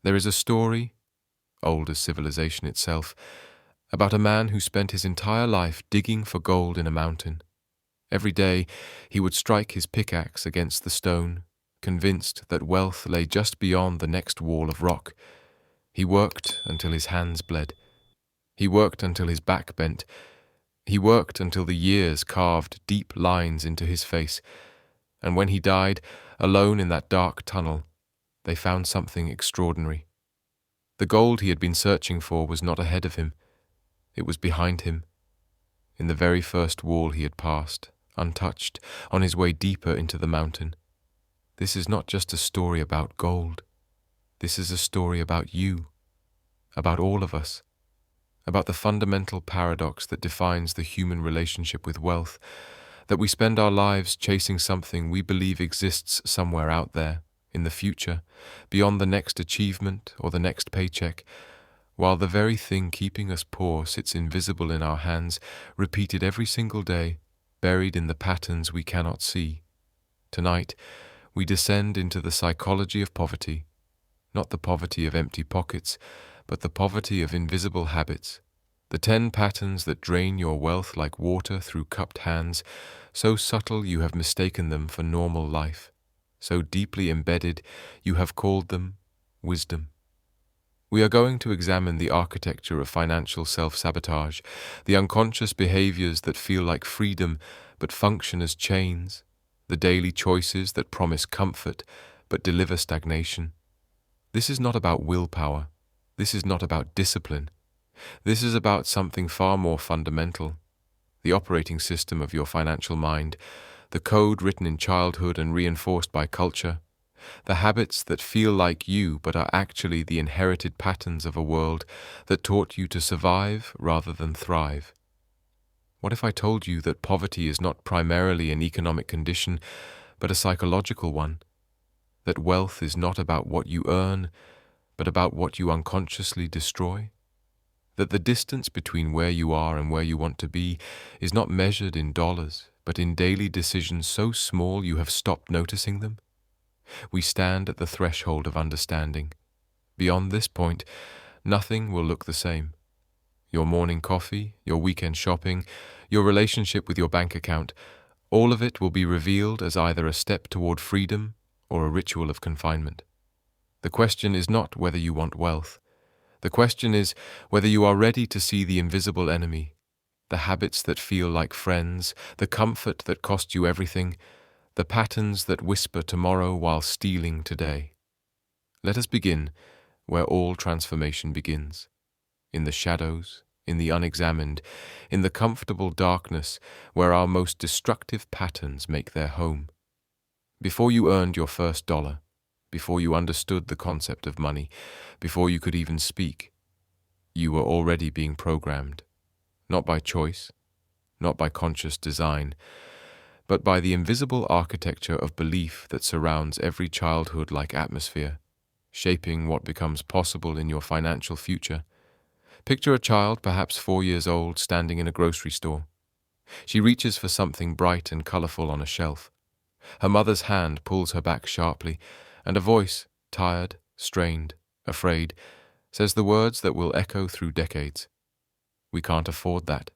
There is a story, old as civilization itself, about a man who spent his entire life digging for gold in a mountain. Every day he would strike his pickaxe against the stone, convinced that wealth lay just beyond the next wall of rock. He worked until his hands bled. He worked until his back bent. He worked until the years carved deep lines into his face. And when he died, alone in that dark tunnel, they found something extraordinary. The gold he had been searching for was not ahead of him. It was behind him, in the very first wall he had passed, untouched, on his way deeper into the mountain. This is not just a story about gold. This is a story about you, about all of us, about the fundamental paradox that defines the human relationship with wealth, that we spend our lives chasing something we believe exists somewhere out there, in the future, beyond the next achievement or the next paycheck, while the very thing keeping us poor sits invisible in our hands, repeated every single day, buried in the patterns we cannot see. Tonight, we descend into the psychology of poverty, not the poverty of empty pockets, but the poverty of invisible habits, the 10 patterns that drain your wealth like water through cupped hands, so subtle you have mistaken them for normal life, so deeply embedded you have called them wisdom. We are going to examine the architecture of financial self-sabotage, the unconscious behaviors that feel like freedom but function as chains, the daily choices that promise comfort but deliver stagnation. This is not about willpower. This is not about discipline. This is about something far more fundamental, the operating system of your financial mind, the code written in childhood and reinforced by culture, the habits that feel like you but are actually the inherited patterns of a world that taught you to survive rather than thrive. What if I told you that poverty is not primarily an economic condition, but a psychological one? That wealth is not about what you earn, but about what you unconsciously destroy? That the distance between where you are and where you want to be is not measured in dollars, but in daily decisions so small you have stopped noticing them? We stand at the threshold of understanding. Beyond this point, nothing will look the same. Your morning coffee, your weekend shopping, your relationship with your bank account, all of it will be revealed as either a step toward freedom or a ritual of confinement. The question is not whether you want wealth. The question is whether you are ready to see the invisible enemy, the habits that feel like friends, the comfort that cost you everything, the patterns that whisper tomorrow while stealing today. Let us begin where all transformation begins, in the shadows, in the unexamined, in the comfortable darkness where our most destructive patterns make their home. Before you earned your first dollar, before you understood the concept of money, before you could even speak, you were already being programmed, not by choice, not by conscious design, but by the invisible architecture of belief that surrounds every childhood-like atmosphere, shaping what becomes possible in your financial future. Picture a child, perhaps 4 years old, standing in a grocery store. She reaches for something bright and colorful on a shelf. Her mother's hand pulls her back sharply, and a voice, tired, strained, afraid, says the words that will echo through decades. "We can't afford that.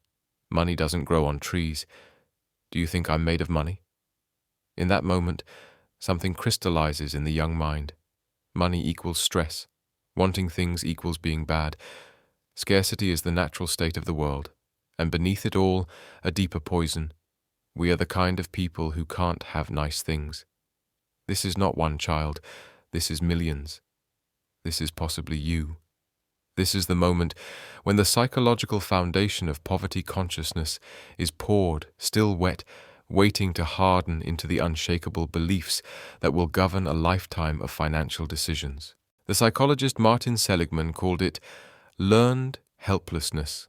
Money doesn't grow on trees. Do you think I'm made of money?" In that moment, something crystallizes in the young mind. Money equals stress. Wanting things equals being bad. Scarcity is the natural state of the world, and beneath it all, a deeper poison. We are the kind of people who can't have nice things. This is not one child. This is millions. This is possibly you. This is the moment when the psychological foundation of poverty consciousness is poured, still wet, waiting to harden into the unshakable beliefs that will govern a lifetime of financial decisions. The psychologist Martin Seligman called it learned helplessness,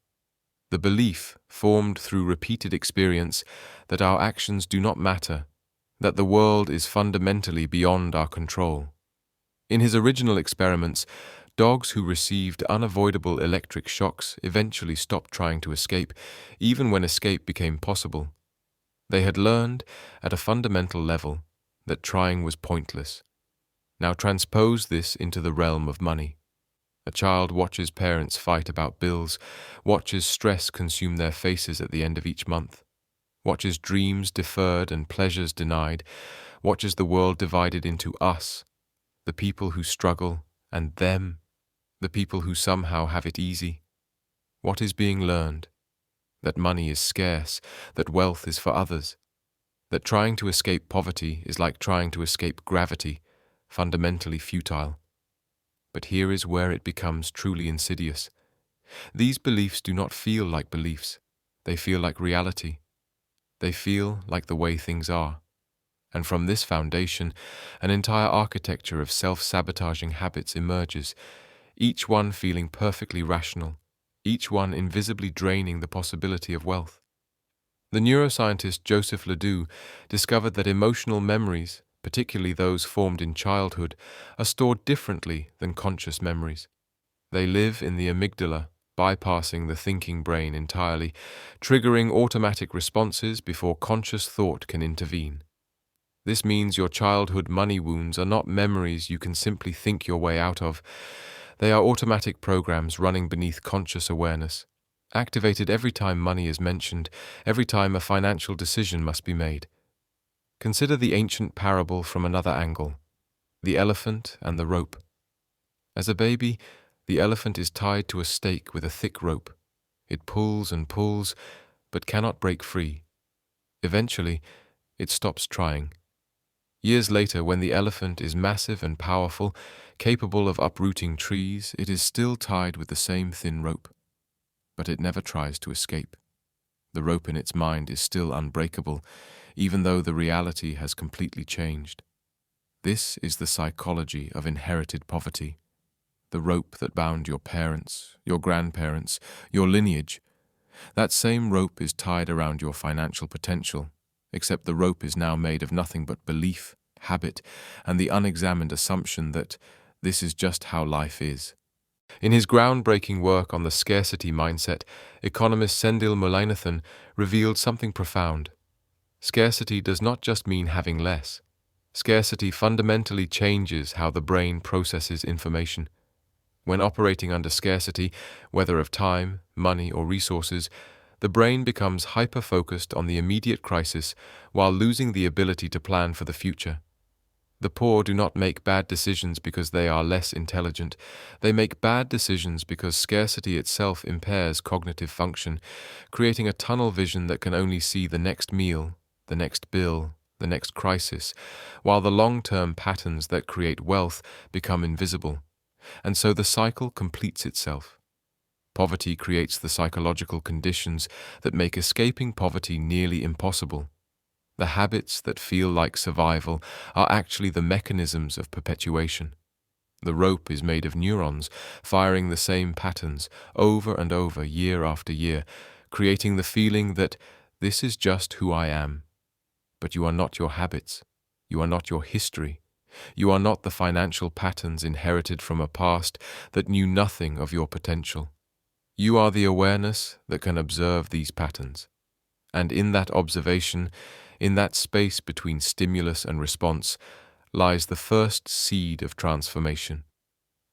the belief formed through repeated experience that our actions do not matter, that the world is fundamentally beyond our control. In his original experiments, dogs who received unavoidable electric shocks eventually stopped trying to escape, even when escape became possible. They had learned, at a fundamental level, that trying was pointless. Now transpose this into the realm of money. A child watches parents fight about bills, watches stress consume their faces at the end of each month, watches dreams deferred and pleasures denied, watches the world divided into us, the people who struggle, and them, the people who somehow have it easy. What is being learned? That money is scarce, that wealth is for others, that trying to escape poverty is like trying to escape gravity, fundamentally futile. But here is where it becomes truly insidious. These beliefs do not feel like beliefs. They feel like reality. They feel like the way things are. And from this foundation, an entire architecture of self-sabotaging habits emerges, each one feeling perfectly rational, each one invisibly draining the possibility of wealth. The neuroscientist Joseph Ledoux discovered that emotional memories, particularly those formed in childhood, are stored differently than conscious memories. They live in the amygdala, bypassing the thinking brain entirely, triggering automatic responses before conscious thought can intervene. This means your childhood money wounds are not memories you can simply think your way out of. They are automatic programs running beneath conscious awareness, activated every time money is mentioned, every time a financial decision must be made. Consider the ancient parable from another angle, the elephant and the rope. As a baby, the elephant is tied to a stake with a thick rope. It pulls and pulls, but cannot break free. Eventually, it stops trying. Years later, when the elephant is massive and powerful, capable of uprooting trees, it is still tied with the same thin rope. But it never tries to escape. The rope in its mind is still unbreakable, even though the reality has completely changed. This is the psychology of inherited poverty. The rope that bound your parents, your grandparents, your lineage. That same rope is tied around your financial potential, except the rope is now made of nothing but belief, habit, and the unexamined assumption that this is just how life is. In his groundbreaking work on the scarcity mindset, economist Sendil Mullainathan revealed something profound. Scarcity does not just mean having less. Scarcity fundamentally changes how the brain processes information. When operating under scarcity, whether of time, money, or resources, the brain becomes hyper-focused on the immediate crisis while losing the ability to plan for the future. The poor do not make bad decisions because they are less intelligent. They make bad decisions because scarcity itself impairs cognitive function, creating a tunnel vision that can only see the next meal, the next bill, the next crisis, while the long-term patterns that create wealth become invisible. And so the cycle completes itself. Poverty creates the psychological conditions that make escaping poverty nearly impossible. The habits that feel like survival are actually the mechanisms of perpetuation. The rope is made of neurons, firing the same patterns over and over year after year, creating the feeling that this is just who I am. But you are not your habits. You are not your history. You are not the financial patterns inherited from a past that knew nothing of your potential. You are the awareness that can observe these patterns. And in that observation, in that space between stimulus and response, lies the first seed of transformation.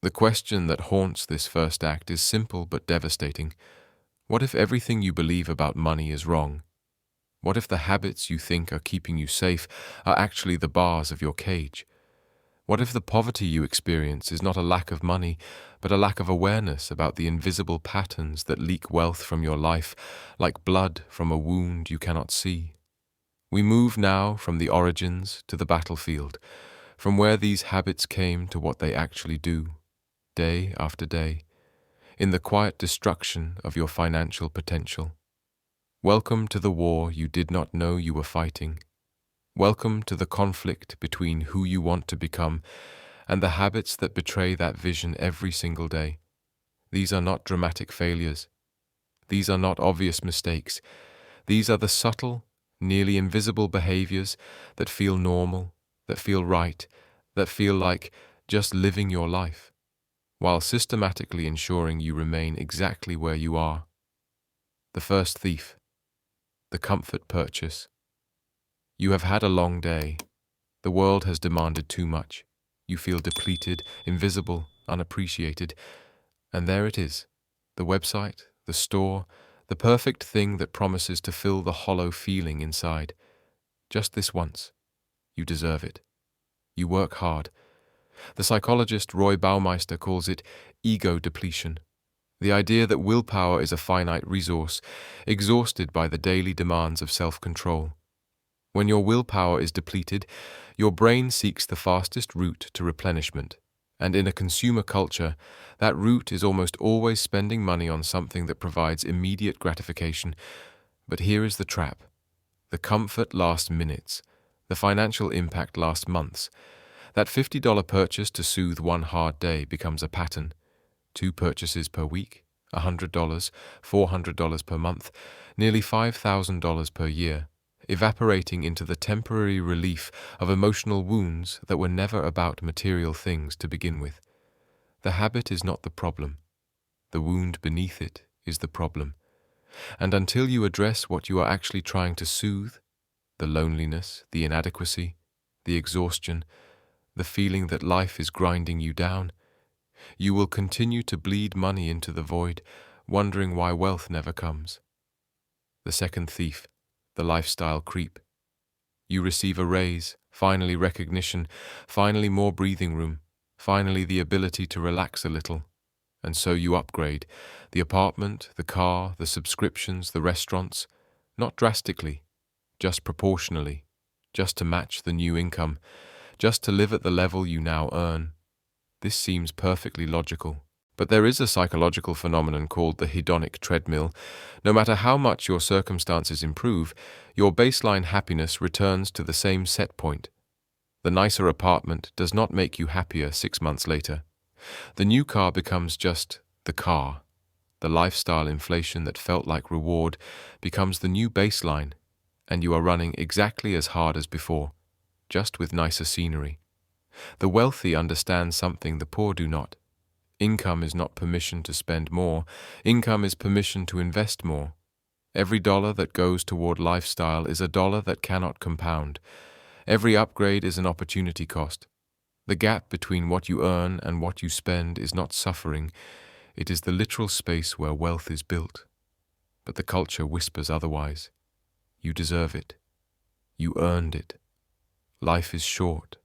The question that haunts this first act is simple but devastating. What if everything you believe about money is wrong? What if the habits you think are keeping you safe are actually the bars of your cage? What if the poverty you experience is not a lack of money, but a lack of awareness about the invisible patterns that leak wealth from your life, like blood from a wound you cannot see? We move now from the origins to the battlefield, from where these habits came to what they actually do, day after day, in the quiet destruction of your financial potential. Welcome to the war you did not know you were fighting. Welcome to the conflict between who you want to become and the habits that betray that vision every single day. These are not dramatic failures. These are not obvious mistakes. These are the subtle, nearly invisible behaviors that feel normal, that feel right, that feel like just living your life, while systematically ensuring you remain exactly where you are. The first thief, the comfort purchase. You have had a long day. The world has demanded too much. You feel depleted, invisible, unappreciated. And there it is, the website, the store, the perfect thing that promises to fill the hollow feeling inside. Just this once. You deserve it. You work hard. The psychologist Roy Baumeister calls it ego depletion. The idea that willpower is a finite resource, exhausted by the daily demands of self-control. When your willpower is depleted, your brain seeks the fastest route to replenishment, and in a consumer culture, that route is almost always spending money on something that provides immediate gratification. But here is the trap. The comfort lasts minutes. The financial impact lasts months. That $50 purchase to soothe one hard day becomes a pattern. 2 purchases per week, $100, $400 per month, nearly $5,000 per year, evaporating into the temporary relief of emotional wounds that were never about material things to begin with. The habit is not the problem. The wound beneath it is the problem. And until you address what you are actually trying to soothe, the loneliness, the inadequacy, the exhaustion, the feeling that life is grinding you down, you will continue to bleed money into the void, wondering why wealth never comes. The second thief, the lifestyle creep. You receive a raise, finally recognition, finally more breathing room, finally the ability to relax a little. And so you upgrade the apartment, the car, the subscriptions, the restaurants, not drastically, just proportionally, just to match the new income, just to live at the level you now earn. This seems perfectly logical. But there is a psychological phenomenon called the hedonic treadmill. No matter how much your circumstances improve, your baseline happiness returns to the same set point. The nicer apartment does not make you happier 6 months later. The new car becomes just the car. The lifestyle inflation that felt like reward becomes the new baseline, and you are running exactly as hard as before, just with nicer scenery. The wealthy understand something the poor do not. Income is not permission to spend more. Income is permission to invest more. Every dollar that goes toward lifestyle is a dollar that cannot compound. Every upgrade is an opportunity cost. The gap between what you earn and what you spend is not suffering. It is the literal space where wealth is built. But the culture whispers otherwise. You deserve it. You earned it. Life is short.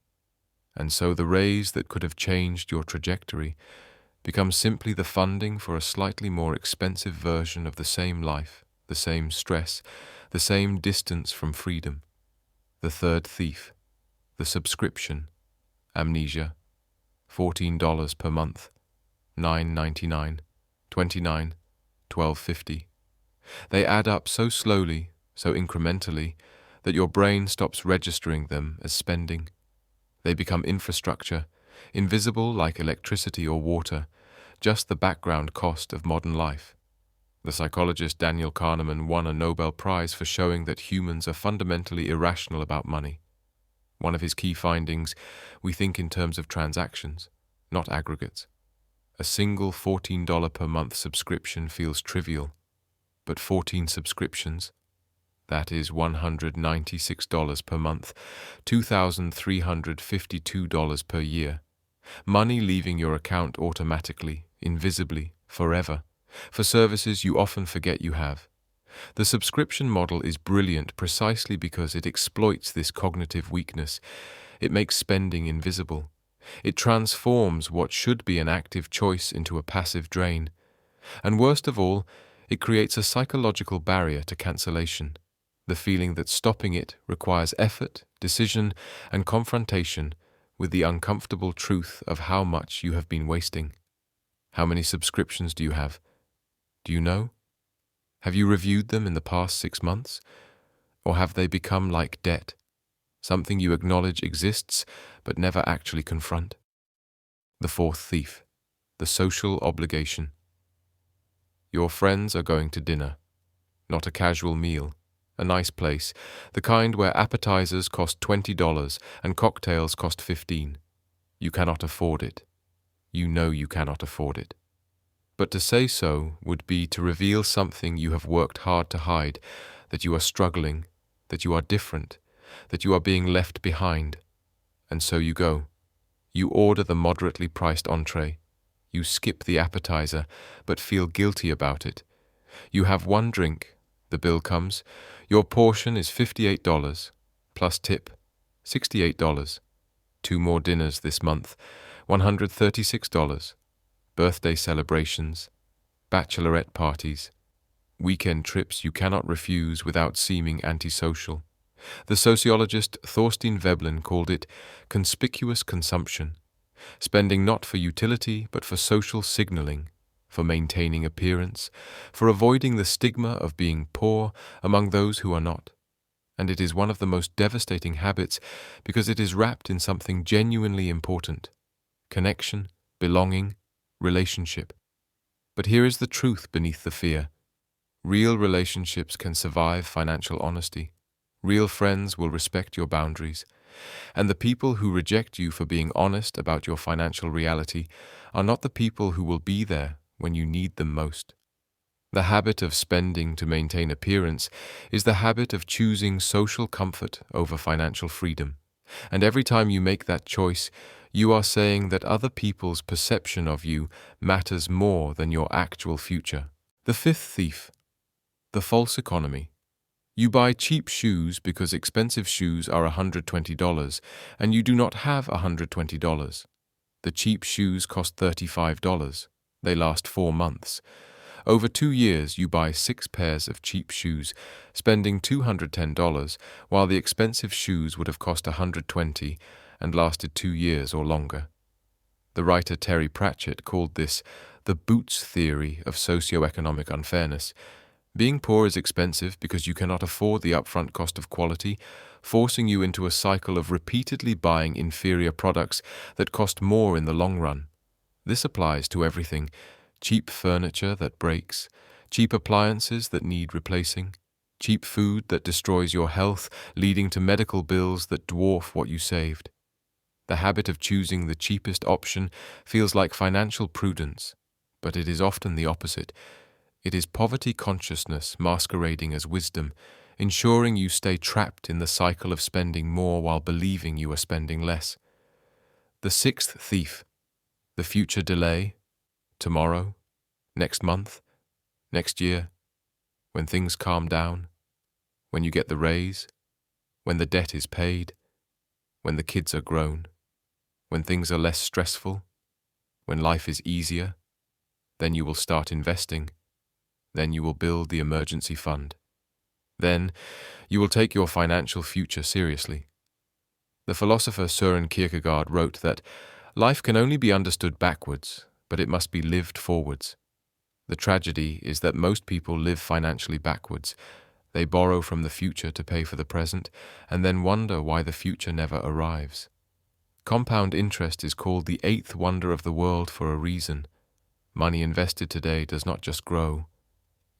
And so the raise that could have changed your trajectory becomes simply the funding for a slightly more expensive version of the same life, the same stress, the same distance from freedom. The third thief, the subscription, Amnesia, $14 per month, $9.99, $29, $12.50. They add up so slowly, so incrementally, that your brain stops registering them as spending. They become infrastructure, invisible like electricity or water, just the background cost of modern life. The psychologist Daniel Kahneman won a Nobel Prize for showing that humans are fundamentally irrational about money. One of his key findings, we think in terms of transactions, not aggregates. A single $14 per month subscription feels trivial, but 14 subscriptions, that is $196 per month, $2,352 per year. Money leaving your account automatically, invisibly, forever, for services you often forget you have. The subscription model is brilliant precisely because it exploits this cognitive weakness. It makes spending invisible. It transforms what should be an active choice into a passive drain. And worst of all, it creates a psychological barrier to cancellation. The feeling that stopping it requires effort, decision, and confrontation with the uncomfortable truth of how much you have been wasting. How many subscriptions do you have? Do you know? Have you reviewed them in the past 6 months? Or have they become like debt, something you acknowledge exists but never actually confront? The fourth thief, the social obligation. Your friends are going to dinner, not a casual meal, a nice place, the kind where appetizers cost $20 and cocktails cost $15. You cannot afford it. You know you cannot afford it. But to say so would be to reveal something you have worked hard to hide, that you are struggling, that you are different, that you are being left behind. And so you go. You order the moderately priced entree. You skip the appetizer, but feel guilty about it. You have one drink. The bill comes. Your portion is $58, plus tip, $68. Two more dinners this month, $136. Birthday celebrations, bachelorette parties, weekend trips you cannot refuse without seeming antisocial. The sociologist Thorstein Veblen called it conspicuous consumption, spending not for utility but for social signaling, for maintaining appearance, for avoiding the stigma of being poor among those who are not. And it is one of the most devastating habits because it is wrapped in something genuinely important: connection, belonging, relationship. But here is the truth beneath the fear. Real relationships can survive financial honesty. Real friends will respect your boundaries. And the people who reject you for being honest about your financial reality are not the people who will be there when you need them most. The habit of spending to maintain appearance is the habit of choosing social comfort over financial freedom. And every time you make that choice, you are saying that other people's perception of you matters more than your actual future. The fifth thief, the false economy. You buy cheap shoes because expensive shoes are $120, and you do not have $120. The cheap shoes cost $35. They last 4 months. Over 2 years, you buy 6 pairs of cheap shoes, spending $210, while the expensive shoes would have cost $120 and lasted 2 years or longer. The writer Terry Pratchett called this the boots theory of socioeconomic unfairness. Being poor is expensive because you cannot afford the upfront cost of quality, forcing you into a cycle of repeatedly buying inferior products that cost more in the long run. This applies to everything: cheap furniture that breaks, cheap appliances that need replacing, cheap food that destroys your health, leading to medical bills that dwarf what you saved. The habit of choosing the cheapest option feels like financial prudence, but it is often the opposite. It is poverty consciousness masquerading as wisdom, ensuring you stay trapped in the cycle of spending more while believing you are spending less. The sixth thief, the future delay, tomorrow, next month, next year, when things calm down, when you get the raise, when the debt is paid, when the kids are grown, when things are less stressful, when life is easier, then you will start investing. Then you will build the emergency fund. Then you will take your financial future seriously. The philosopher Søren Kierkegaard wrote that life can only be understood backwards, but it must be lived forwards. The tragedy is that most people live financially backwards. They borrow from the future to pay for the present, and then wonder why the future never arrives. Compound interest is called the eighth wonder of the world for a reason. Money invested today does not just grow.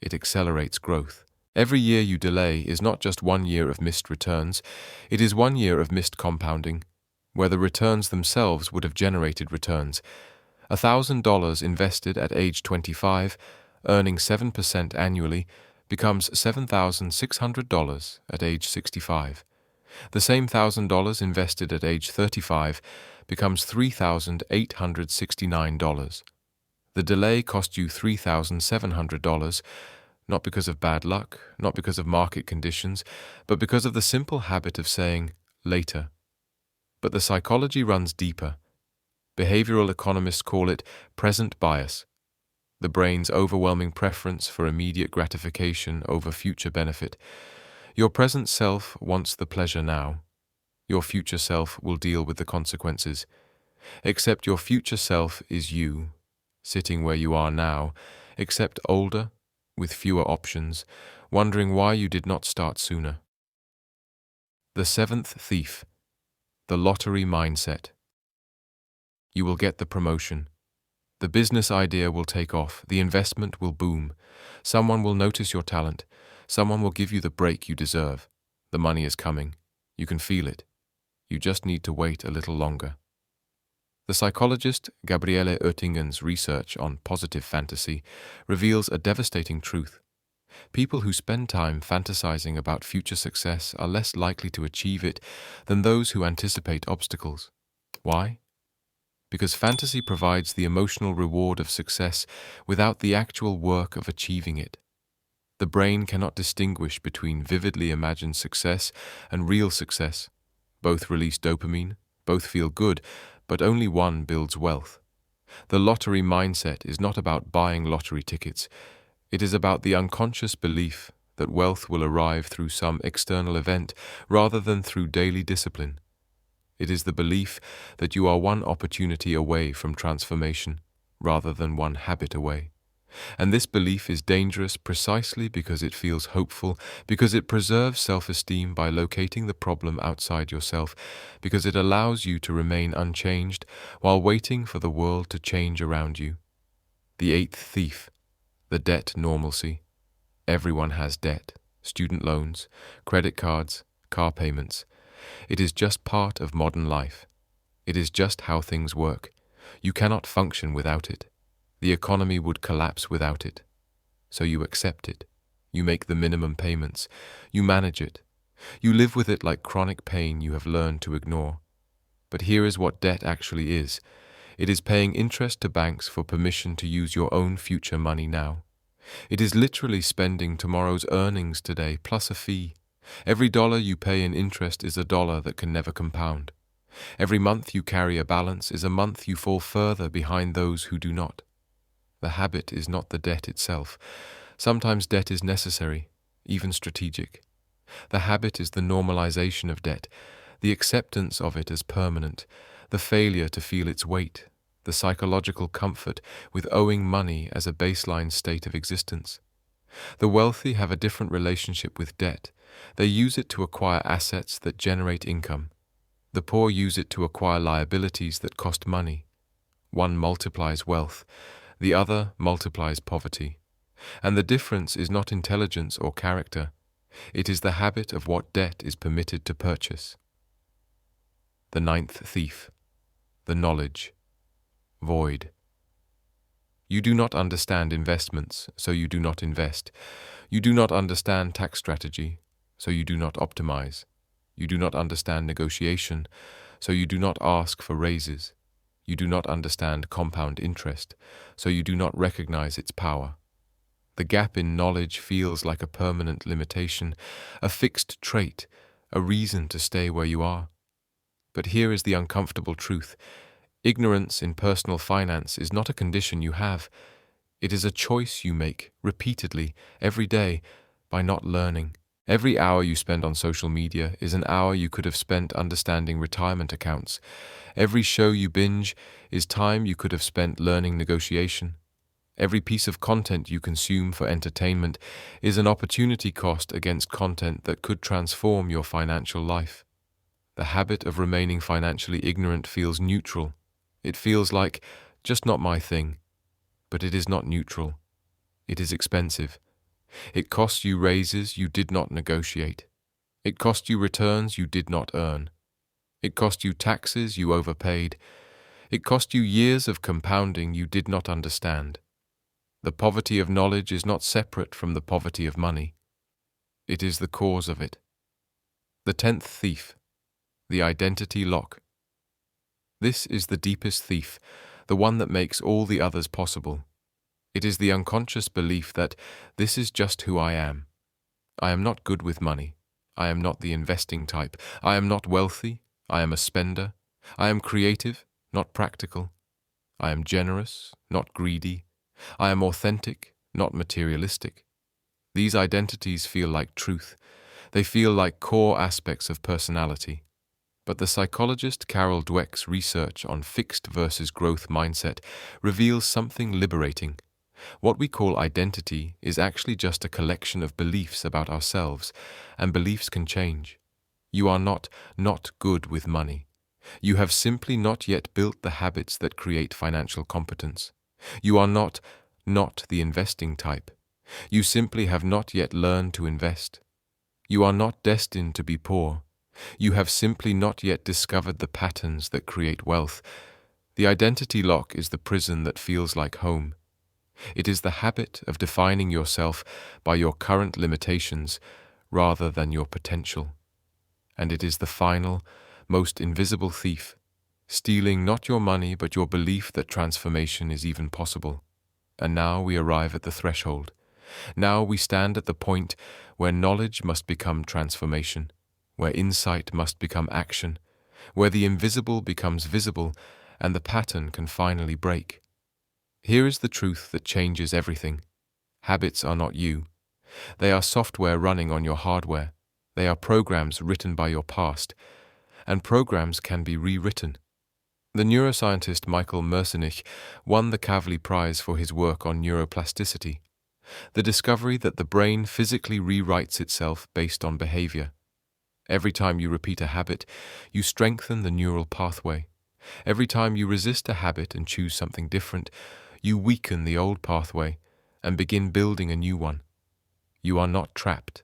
It accelerates growth. Every year you delay is not just 1 year of missed returns, it is 1 year of missed compounding, where the returns themselves would have generated returns. $1,000 invested at age 25, earning 7% annually, becomes $7,600 at age 65. The same $1,000 invested at age 35 becomes $3,869. The delay cost you $3,700, not because of bad luck, not because of market conditions, but because of the simple habit of saying, later. But the psychology runs deeper. Behavioral economists call it present bias, the brain's overwhelming preference for immediate gratification over future benefit. Your present self wants the pleasure now. Your future self will deal with the consequences. Except your future self is you, sitting where you are now, except older, with fewer options, wondering why you did not start sooner. The seventh thief, the lottery mindset. You will get the promotion. The business idea will take off, the investment will boom. Someone will notice your talent. Someone will give you the break you deserve. The money is coming. You can feel it. You just need to wait a little longer. The psychologist Gabriele Oettingen's research on positive fantasy reveals a devastating truth. People who spend time fantasizing about future success are less likely to achieve it than those who anticipate obstacles. Why? because fantasy provides the emotional reward of success without the actual work of achieving it. The brain cannot distinguish between vividly imagined success and real success. Both release dopamine, both feel good, but only one builds wealth. The lottery mindset is not about buying lottery tickets. It is about the unconscious belief that wealth will arrive through some external event rather than through daily discipline. It is the belief that you are one opportunity away from transformation rather than one habit away. And this belief is dangerous precisely because it feels hopeful, because it preserves self-esteem by locating the problem outside yourself, because it allows you to remain unchanged while waiting for the world to change around you. The eighth thief, the debt normalcy. Everyone has debt, student loans, credit cards, car payments. It is just part of modern life. It is just how things work. You cannot function without it. The economy would collapse without it. So you accept it. You make the minimum payments. You manage it. You live with it like chronic pain you have learned to ignore. But here is what debt actually is. It is paying interest to banks for permission to use your own future money now. It is literally spending tomorrow's earnings today plus a fee. Every dollar you pay in interest is a dollar that can never compound. Every month you carry a balance is a month you fall further behind those who do not. The habit is not the debt itself. Sometimes debt is necessary, even strategic. The habit is the normalization of debt, the acceptance of it as permanent, the failure to feel its weight, the psychological comfort with owing money as a baseline state of existence. The wealthy have a different relationship with debt. They use it to acquire assets that generate income. The poor use it to acquire liabilities that cost money. One multiplies wealth, the other multiplies poverty. And the difference is not intelligence or character. It is the habit of what debt is permitted to purchase. The ninth thief, the knowledge, void. You do not understand investments, so you do not invest. You do not understand tax strategy, so you do not optimize. You do not understand negotiation, so you do not ask for raises. You do not understand compound interest, so you do not recognize its power. The gap in knowledge feels like a permanent limitation, a fixed trait, a reason to stay where you are. But here is the uncomfortable truth. Ignorance in personal finance is not a condition you have. It is a choice you make, repeatedly, every day, by not learning. Every hour you spend on social media is an hour you could have spent understanding retirement accounts. Every show you binge is time you could have spent learning negotiation. Every piece of content you consume for entertainment is an opportunity cost against content that could transform your financial life. The habit of remaining financially ignorant feels neutral. It feels like, just not my thing. But it is not neutral. It is expensive. It costs you raises you did not negotiate. It cost you returns you did not earn. It cost you taxes you overpaid. It cost you years of compounding you did not understand. The poverty of knowledge is not separate from the poverty of money. It is the cause of it. The 10th thief, the identity lock. This is the deepest thief, the one that makes all the others possible. It is the unconscious belief that this is just who I am. I am not good with money. I am not the investing type. I am not wealthy. I am a spender. I am creative, not practical. I am generous, not greedy. I am authentic, not materialistic. These identities feel like truth. They feel like core aspects of personality. But the psychologist Carol Dweck's research on fixed versus growth mindset reveals something liberating. What we call identity is actually just a collection of beliefs about ourselves, and beliefs can change. You are not good with money. You have simply not yet built the habits that create financial competence. You are not the investing type. You simply have not yet learned to invest. You are not destined to be poor. You have simply not yet discovered the patterns that create wealth. The identity lock is the prison that feels like home. It is the habit of defining yourself by your current limitations rather than your potential. And it is the final, most invisible thief, stealing not your money but your belief that transformation is even possible. And now we arrive at the threshold. Now we stand at the point where knowledge must become transformation, where insight must become action, where the invisible becomes visible and the pattern can finally break. Here is the truth that changes everything. Habits are not you. They are software running on your hardware. They are programs written by your past, and programs can be rewritten. The neuroscientist Michael Merzenich won the Kavli Prize for his work on neuroplasticity, the discovery that the brain physically rewrites itself based on behavior. Every time you repeat a habit, you strengthen the neural pathway. Every time you resist a habit and choose something different, you weaken the old pathway and begin building a new one. You are not trapped.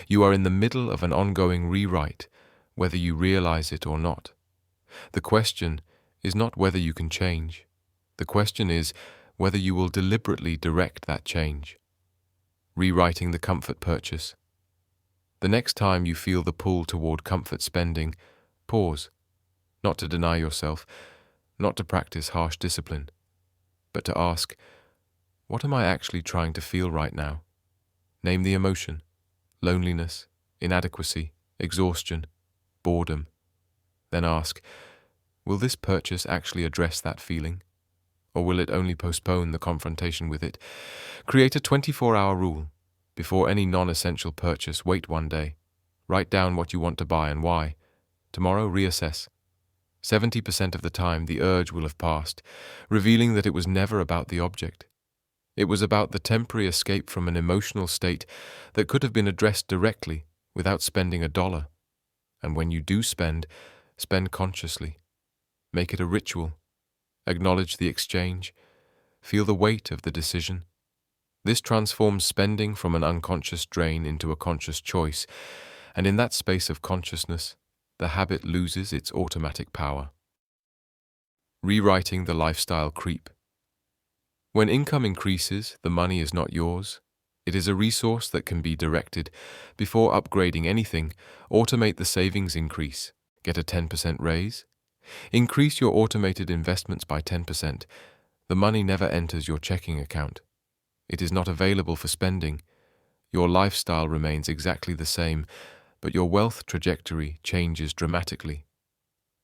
You are in the middle of an ongoing rewrite, whether you realize it or not. The question is not whether you can change. The question is whether you will deliberately direct that change. Rewriting the comfort purchase. The next time you feel the pull toward comfort spending, pause, not to deny yourself, not to practice harsh discipline, but to ask, what am I actually trying to feel right now? Name the emotion: loneliness, inadequacy, exhaustion, boredom. Then ask, will this purchase actually address that feeling? Or will it only postpone the confrontation with it? Create a 24-hour rule. Before any non-essential purchase, wait one day. Write down what you want to buy and why. Tomorrow, reassess. 70% of the time, the urge will have passed, revealing that it was never about the object. It was about the temporary escape from an emotional state that could have been addressed directly without spending $1. And when you do spend consciously. Make it a ritual. Acknowledge the exchange. Feel the weight of the decision. This transforms spending from an unconscious drain into a conscious choice, and in that space of consciousness, the habit loses its automatic power. Rewriting the lifestyle creep. When income increases, the money is not yours. It is a resource that can be directed. Before upgrading anything, automate the savings increase. Get a 10% raise. Increase your automated investments by 10%. The money never enters your checking account. It is not available for spending. Your lifestyle remains exactly the same, but your wealth trajectory changes dramatically.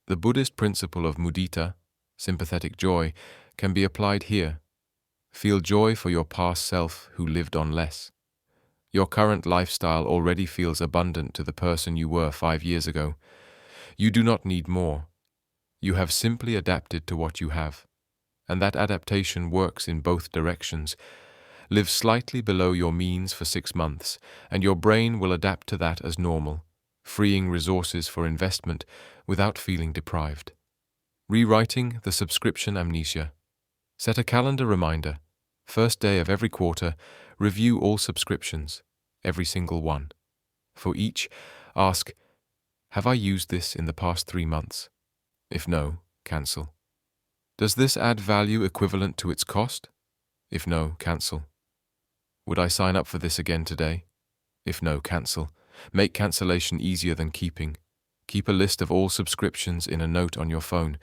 The Buddhist principle of mudita, sympathetic joy, can be applied here. Feel joy for your past self who lived on less. Your current lifestyle already feels abundant to the person you were 5 years ago. You do not need more. You have simply adapted to what you have, and that adaptation works in both directions. Live slightly below your means for 6 months, and your brain will adapt to that as normal, freeing resources for investment without feeling deprived. Rewriting the subscription amnesia. Set a calendar reminder. First day of every quarter, review all subscriptions, every single one. For each, ask, have I used this in the past 3 months? If no, cancel. Does this add value equivalent to its cost? If no, cancel. Would I sign up for this again today? If no, cancel. Make cancellation easier than keeping. Keep a list of all subscriptions in a note on your phone.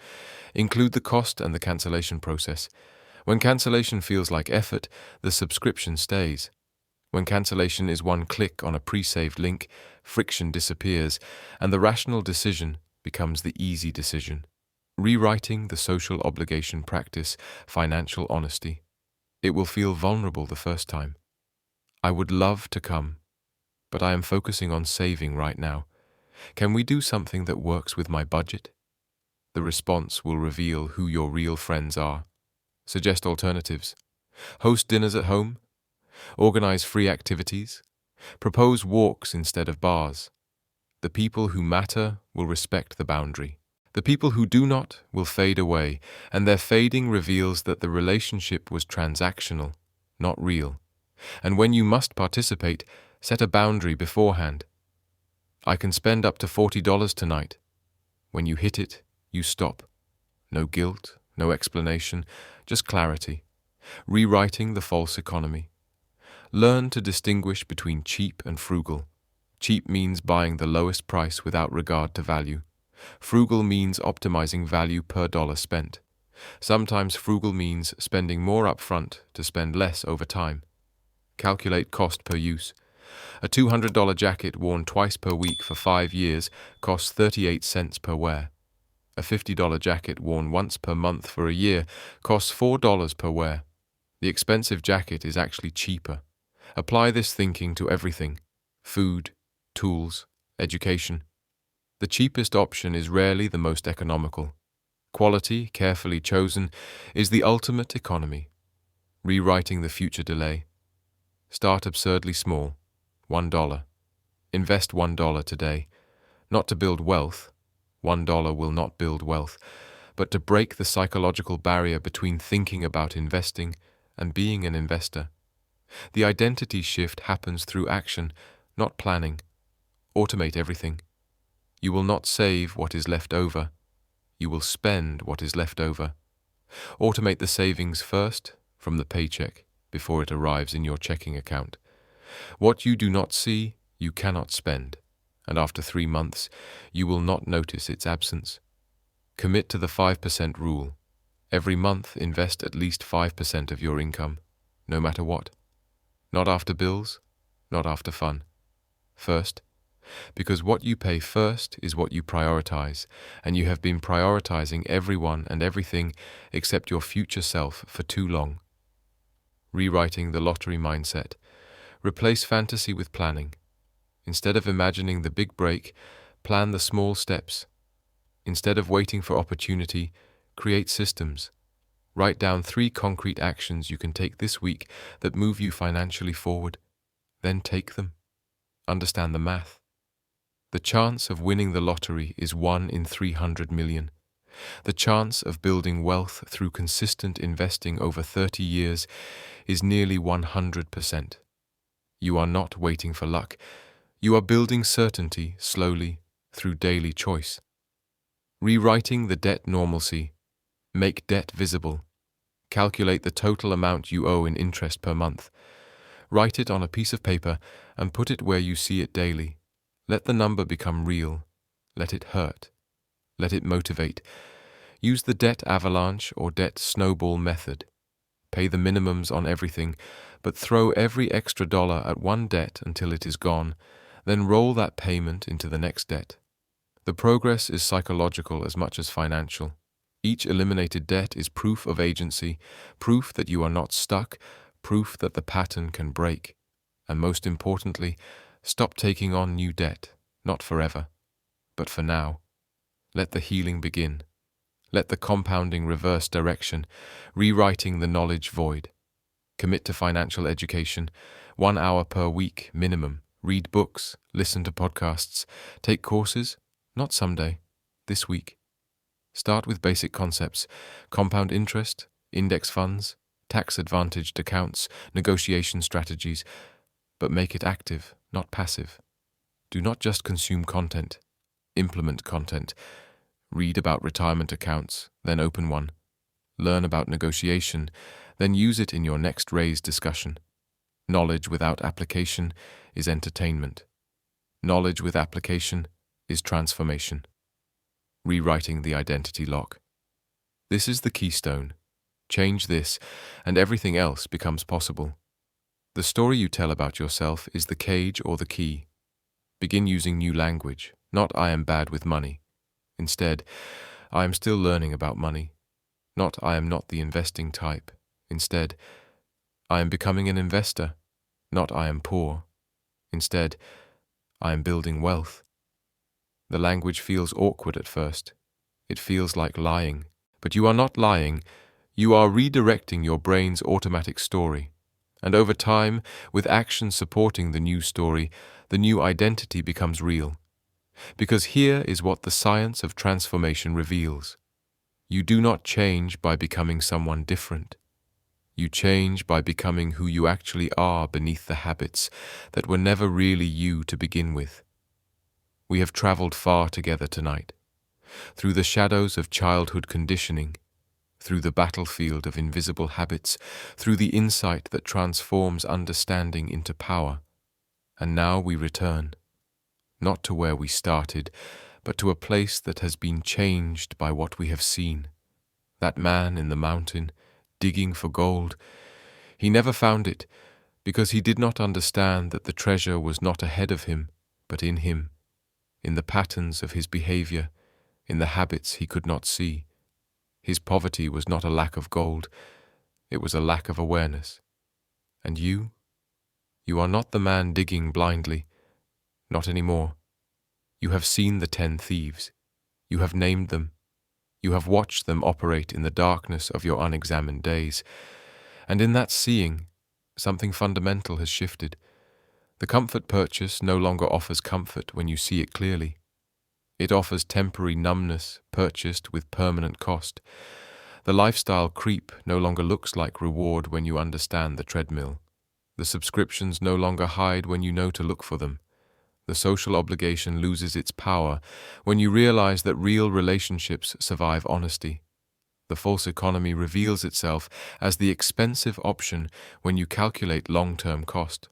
Include the cost and the cancellation process. When cancellation feels like effort, the subscription stays. When cancellation is one click on a pre-saved link, friction disappears, and the rational decision becomes the easy decision. Rewriting the social obligation practice, financial honesty. It will feel vulnerable the first time. I would love to come, but I am focusing on saving right now. Can we do something that works with my budget? The response will reveal who your real friends are. Suggest alternatives. Host dinners at home. Organize free activities. Propose walks instead of bars. The people who matter will respect the boundary. The people who do not will fade away, and their fading reveals that the relationship was transactional, not real. And when you must participate, set a boundary beforehand. I can spend up to $40 tonight. When you hit it, you stop. No guilt, no explanation, just clarity. Rewriting the false economy. Learn to distinguish between cheap and frugal. Cheap means buying the lowest price without regard to value. Frugal means optimizing value per dollar spent. Sometimes frugal means spending more upfront to spend less over time. Calculate cost per use. A $200 jacket worn twice per week for 5 years costs 38 cents per wear. A $50 jacket worn once per month for a year costs $4 per wear. The expensive jacket is actually cheaper. Apply this thinking to everything: food, tools, education. The cheapest option is rarely the most economical. Quality, carefully chosen, is the ultimate economy. Rewriting the future delay. Start absurdly small. $1. Invest $1 today. Not to build wealth. $1 will not build wealth, but to break the psychological barrier between thinking about investing and being an investor. The identity shift happens through action, not planning. Automate everything. You will not save what is left over. You will spend what is left over. Automate the savings first, from the paycheck, before it arrives in your checking account. What you do not see, you cannot spend, and after 3 months, you will not notice its absence. Commit to the 5% rule. Every month, invest at least 5% of your income, no matter what. Not after bills, not after fun. First, because what you pay first is what you prioritize, and you have been prioritizing everyone and everything except your future self for too long. Rewriting the lottery mindset. Replace fantasy with planning. Instead of imagining the big break, plan the small steps. Instead of waiting for opportunity, create systems. Write down 3 concrete actions you can take this week that move you financially forward. Then take them. Understand the math. The chance of winning the lottery is 1 in 300 million. The chance of building wealth through consistent investing over 30 years is nearly 100%. You are not waiting for luck. You are building certainty slowly through daily choice. Rewriting the debt normalcy. Make debt visible. Calculate the total amount you owe in interest per month. Write it on a piece of paper and put it where you see it daily. Let the number become real. Let it hurt. Let it motivate. Use the debt avalanche or debt snowball method. Pay the minimums on everything, but throw every extra dollar at one debt until it is gone, then roll that payment into the next debt. The progress is psychological as much as financial. Each eliminated debt is proof of agency, proof that you are not stuck, proof that the pattern can break. And most importantly, stop taking on new debt, not forever, but for now. Let the healing begin. Let the compounding reverse direction, rewriting the knowledge void. Commit to financial education, 1 hour per week minimum. Read books, listen to podcasts, take courses, not someday, this week. Start with basic concepts: compound interest, index funds, tax-advantaged accounts, negotiation strategies, but make it active, not passive. Do not just consume content, implement content. Read about retirement accounts, then open one. Learn about negotiation, then use it in your next raise discussion. Knowledge without application is entertainment. Knowledge with application is transformation. Rewriting the identity lock. This is the keystone. Change this, and everything else becomes possible. The story you tell about yourself is the cage or the key. Begin using new language, not "I am bad with money." Instead, "I am still learning about money." Not "I am not the investing type." Instead, "I am becoming an investor." Not "I am poor." Instead, "I am building wealth." The language feels awkward at first. It feels like lying. But you are not lying. You are redirecting your brain's automatic story. And over time, with action supporting the new story, the new identity becomes real. Because here is what the science of transformation reveals. You do not change by becoming someone different. You change by becoming who you actually are beneath the habits that were never really you to begin with. We have traveled far together tonight, through the shadows of childhood conditioning, through the battlefield of invisible habits, through the insight that transforms understanding into power. And now we return, not to where we started, but to a place that has been changed by what we have seen. That man in the mountain, digging for gold, he never found it because he did not understand that the treasure was not ahead of him, but in him, in the patterns of his behavior, in the habits he could not see. His poverty was not a lack of gold, it was a lack of awareness. And you are not the man digging blindly, not anymore. You have seen the 10 thieves. You have named them. You have watched them operate in the darkness of your unexamined days. And in that seeing, something fundamental has shifted. The comfort purchase no longer offers comfort when you see it clearly. It offers temporary numbness purchased with permanent cost. The lifestyle creep no longer looks like reward when you understand the treadmill. The subscriptions no longer hide when you know to look for them. The social obligation loses its power when you realize that real relationships survive honesty. The false economy reveals itself as the expensive option when you calculate long-term cost.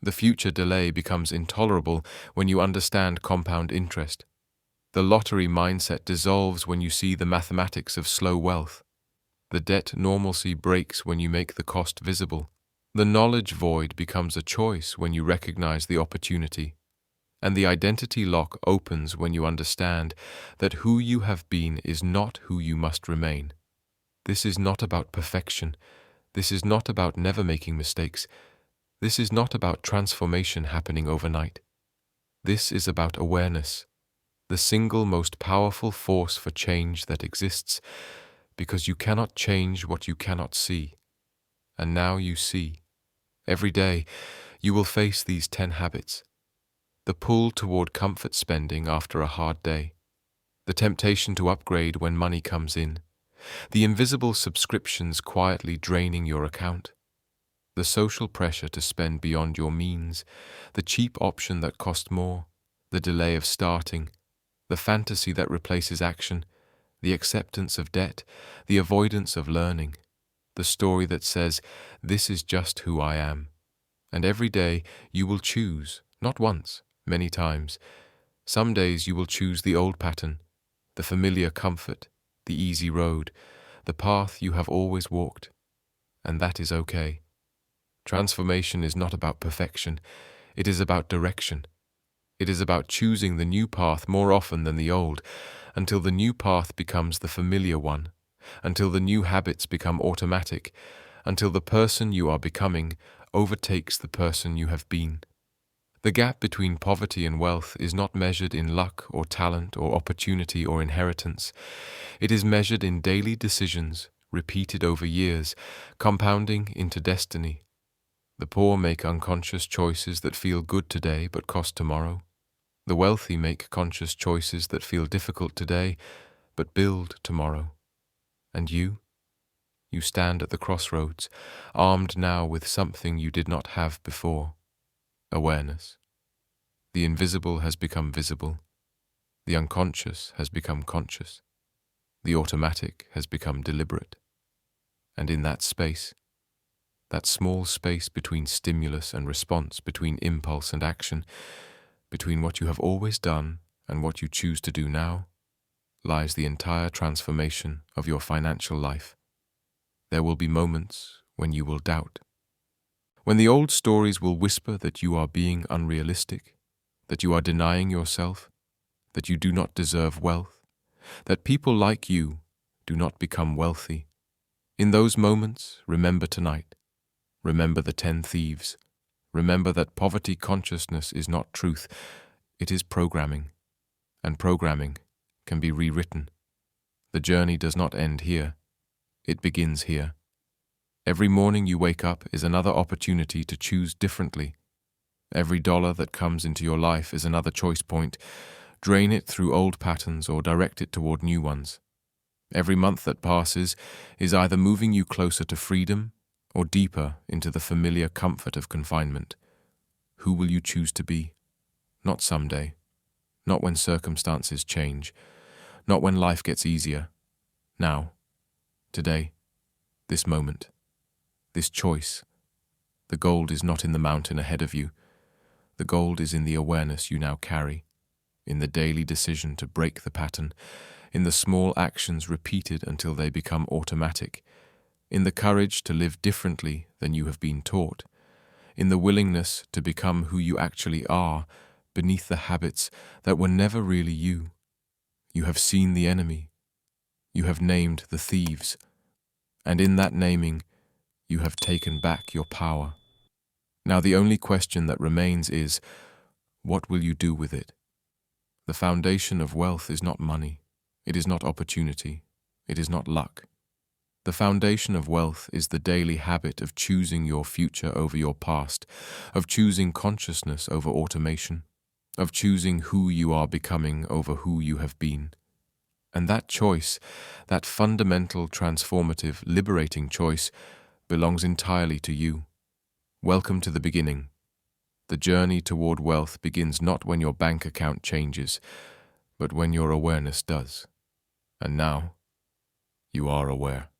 The future delay becomes intolerable when you understand compound interest. The lottery mindset dissolves when you see the mathematics of slow wealth. The debt normalcy breaks when you make the cost visible. The knowledge void becomes a choice when you recognize the opportunity. And the identity lock opens when you understand that who you have been is not who you must remain. This is not about perfection. This is not about never making mistakes. This is not about transformation happening overnight. This is about awareness, the single most powerful force for change that exists, because you cannot change what you cannot see. And now you see. Every day, you will face these 10 habits. The pull toward comfort spending after a hard day. The temptation to upgrade when money comes in. The invisible subscriptions quietly draining your account. The social pressure to spend beyond your means. The cheap option that costs more. The delay of starting. The fantasy that replaces action. The acceptance of debt. The avoidance of learning. The story that says, "This is just who I am." And every day you will choose, not once, many times. Some days you will choose the old pattern, the familiar comfort, the easy road, the path you have always walked. And that is okay. Transformation is not about perfection. It is about direction. It is about choosing the new path more often than the old, until the new path becomes the familiar one, until the new habits become automatic, until the person you are becoming overtakes the person you have been. The gap between poverty and wealth is not measured in luck or talent or opportunity or inheritance. It is measured in daily decisions, repeated over years, compounding into destiny. The poor make unconscious choices that feel good today but cost tomorrow. The wealthy make conscious choices that feel difficult today but build tomorrow. And you stand at the crossroads, armed now with something you did not have before. Awareness. The invisible has become visible. The unconscious has become conscious. The automatic has become deliberate. And in that space, that small space between stimulus and response, between impulse and action, between what you have always done and what you choose to do now, lies the entire transformation of your financial life. There will be moments when you will doubt, when the old stories will whisper that you are being unrealistic, that you are denying yourself, that you do not deserve wealth, that people like you do not become wealthy. In those moments, remember tonight. Remember the 10 thieves. Remember that poverty consciousness is not truth, it is programming. And programming can be rewritten. The journey does not end here. It begins here. Every morning you wake up is another opportunity to choose differently. Every dollar that comes into your life is another choice point. Drain it through old patterns or direct it toward new ones. Every month that passes is either moving you closer to freedom or deeper into the familiar comfort of confinement. Who will you choose to be? Not someday. Not when circumstances change. Not when life gets easier. Now. Today. This moment. This choice. The gold is not in the mountain ahead of you. The gold is in the awareness you now carry. in the daily decision to break the pattern, in the small actions repeated until they become automatic, in the courage to live differently than you have been taught, in the willingness to become who you actually are beneath the habits that were never really you. You have seen the enemy. You have named the thieves. And in that naming, you have taken back your power. Now the only question that remains is, what will you do with it? The foundation of wealth is not money. It is not opportunity. It is not luck. The foundation of wealth is the daily habit of choosing your future over your past, of choosing consciousness over automation, of choosing who you are becoming over who you have been. And that choice, that fundamental, transformative, liberating choice, belongs entirely to you. Welcome to the beginning. The journey toward wealth begins not when your bank account changes, but when your awareness does. And now, you are aware.